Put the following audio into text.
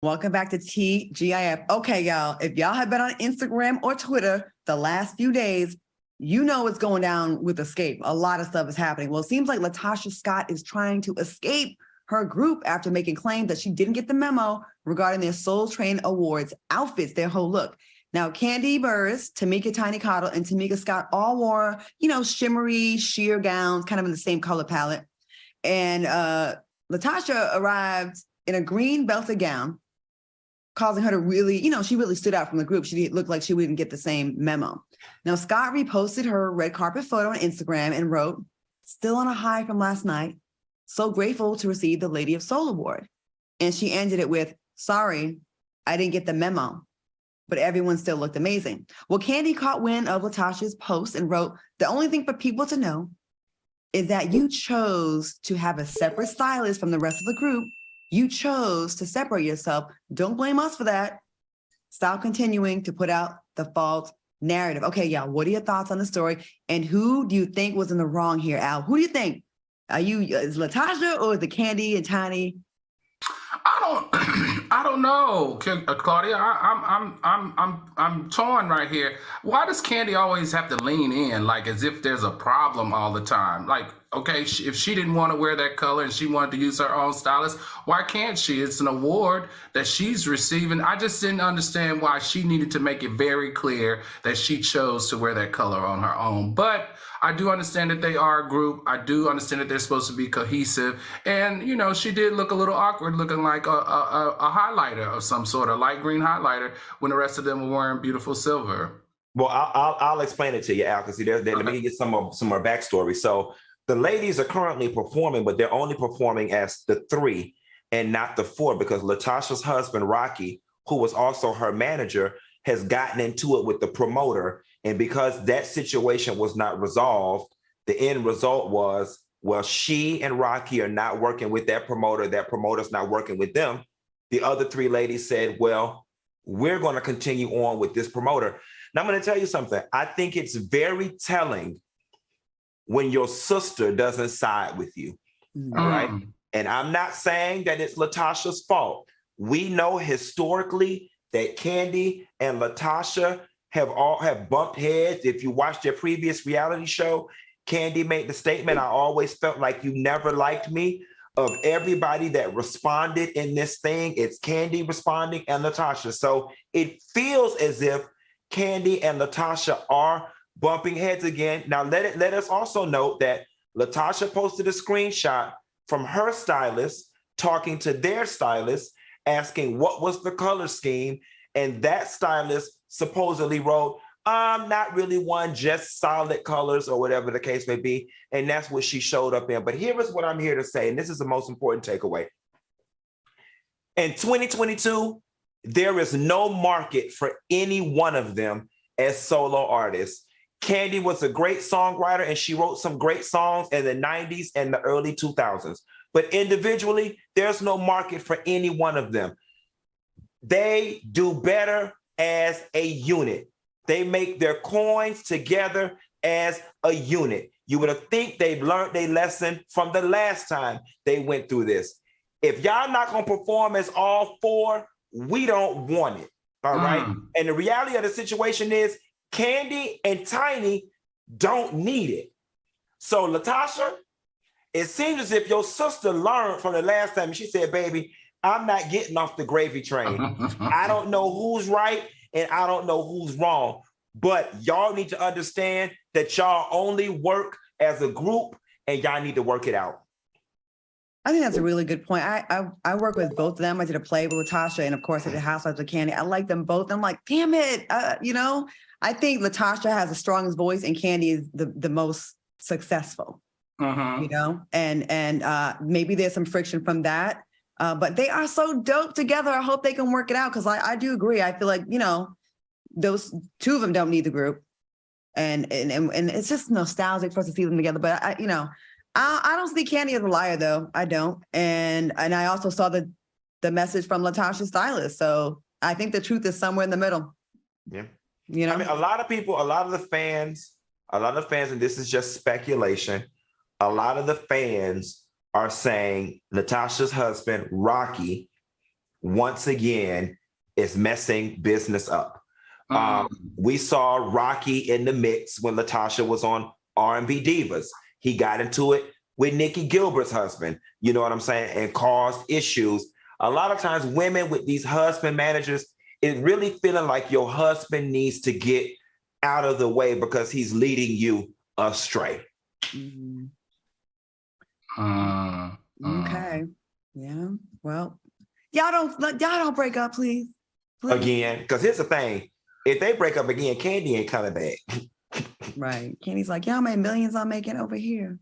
Welcome back to TGIF. Okay, y'all, if y'all have been on Instagram or Twitter the last few days, you know what's going down with Xscape. A lot of stuff is happening. Well, it seems like LaTocha Scott is trying to escape her group after making claims that she didn't get the memo regarding their Soul Train Awards outfits, their whole look. Now, Kandi Burruss, Tamika Tiny Cottle, and Tamika Scott all wore, shimmery sheer gowns, kind of in the same color palette. And LaTocha arrived in a green belted gown, causing her to really, she really stood out from the group. She looked like she wouldn't get the same memo. Now, Scott reposted her red carpet photo on Instagram and wrote, "Still on a high from last night. So grateful to receive the Lady of Soul Award." And she ended it with, "Sorry, I didn't get the memo, but everyone still looked amazing." Well, Kandi caught wind of LaTocha's post and wrote, "The only thing for people to know is that you chose to have a separate stylist from the rest of the group. You chose to separate yourself. Don't blame us for that. Stop continuing to put out the false narrative." Okay, y'all, what are your thoughts on the story? And who do you think was in the wrong here, Al? Who do you think? Is LaTocha or is it Kandi and Tiny? I don't know, Claudia. I'm torn right here. Why does Kandi always have to lean in, like as if there's a problem all the time? Like, okay, if she didn't want to wear that color and she wanted to use her own stylist, why can't she? It's an award that she's receiving. I just didn't understand why she needed to make it very clear that she chose to wear that color on her own. But I do understand that they are a group. I do understand that they're supposed to be cohesive. And, she did look a little awkward, looking like a highlighter of some sort, a light green highlighter, when the rest of them were wearing beautiful silver. Well, I'll explain it to you, Al, because let me get some more backstory. So the ladies are currently performing, but they're only performing as the three and not the four, because LaTocha's husband, Rocky, who was also her manager, has gotten into it with the promoter. And because that situation was not resolved, the end result was, well, she and Rocky are not working with that promoter's not working with them. The other three ladies said, well, we're going to continue on with this promoter. Now, I'm going to tell you something. I think it's very telling when your sister doesn't side with you, all right? And I'm not saying that it's LaTocha's fault. We know historically that Kandi and LaTocha have bumped heads. If you watch their previous reality show, Kandi made the statement, "I always felt like you never liked me." Of everybody that responded in this thing, it's Kandi responding and LaTocha. So it feels as if Kandi and LaTocha are bumping heads again. Now, let us also note that LaTocha posted a screenshot from her stylist talking to their stylist, asking what was the color scheme. And that stylist supposedly wrote, "Not really one, just solid colors," or whatever the case may be. And that's what she showed up in. But here is what I'm here to say, and this is the most important takeaway. In 2022, there is no market for any one of them as solo artists. Kandi was a great songwriter, and she wrote some great songs in the 90s and the early 2000s. But individually, there's no market for any one of them. They do better as a unit. They make their coins together as a unit. You would think they've learned their lesson from the last time they went through this. If y'all not going to perform as all four, we don't want it, all right? And the reality of the situation is Kandi and Tiny don't need it. So LaTocha, it seems as if your sister learned from the last time. She said, "Baby, I'm not getting off the gravy train. I don't know who's right and I don't know who's wrong. But y'all need to understand that y'all only work as a group and y'all need to work it out." I think that's a really good point. I work with both of them. I did a play with LaTocha, and of course I did Housewives with Kandi. I like them both. I'm like, damn it. I think LaTocha has the strongest voice and Kandi is the most successful, and maybe there's some friction from that. But they are so dope together. I hope they can work it out, because I do agree. I feel like, those two of them don't need the group. And it's just nostalgic for us to see them together. But I don't see Kandi as a liar, though. I don't. And I also saw the message from LaTocha's stylist. So I think the truth is somewhere in the middle. Yeah. I mean, a lot of the fans, and this is just speculation, a lot of the fans are saying LaTocha's husband, Rocky, once again is messing business up. We saw Rocky in the mix when LaTocha was on R&B Divas. He got into it with Nikki Gilbert's husband, you know what I'm saying, and caused issues. A lot of times women with these husband managers, it really feeling like your husband needs to get out of the way because he's leading you astray. Okay. Yeah. Well, y'all don't break up, please. Again, because here's the thing. If they break up again, Kandi ain't coming back. Right. Kandi's like, y'all made millions I'm making over here.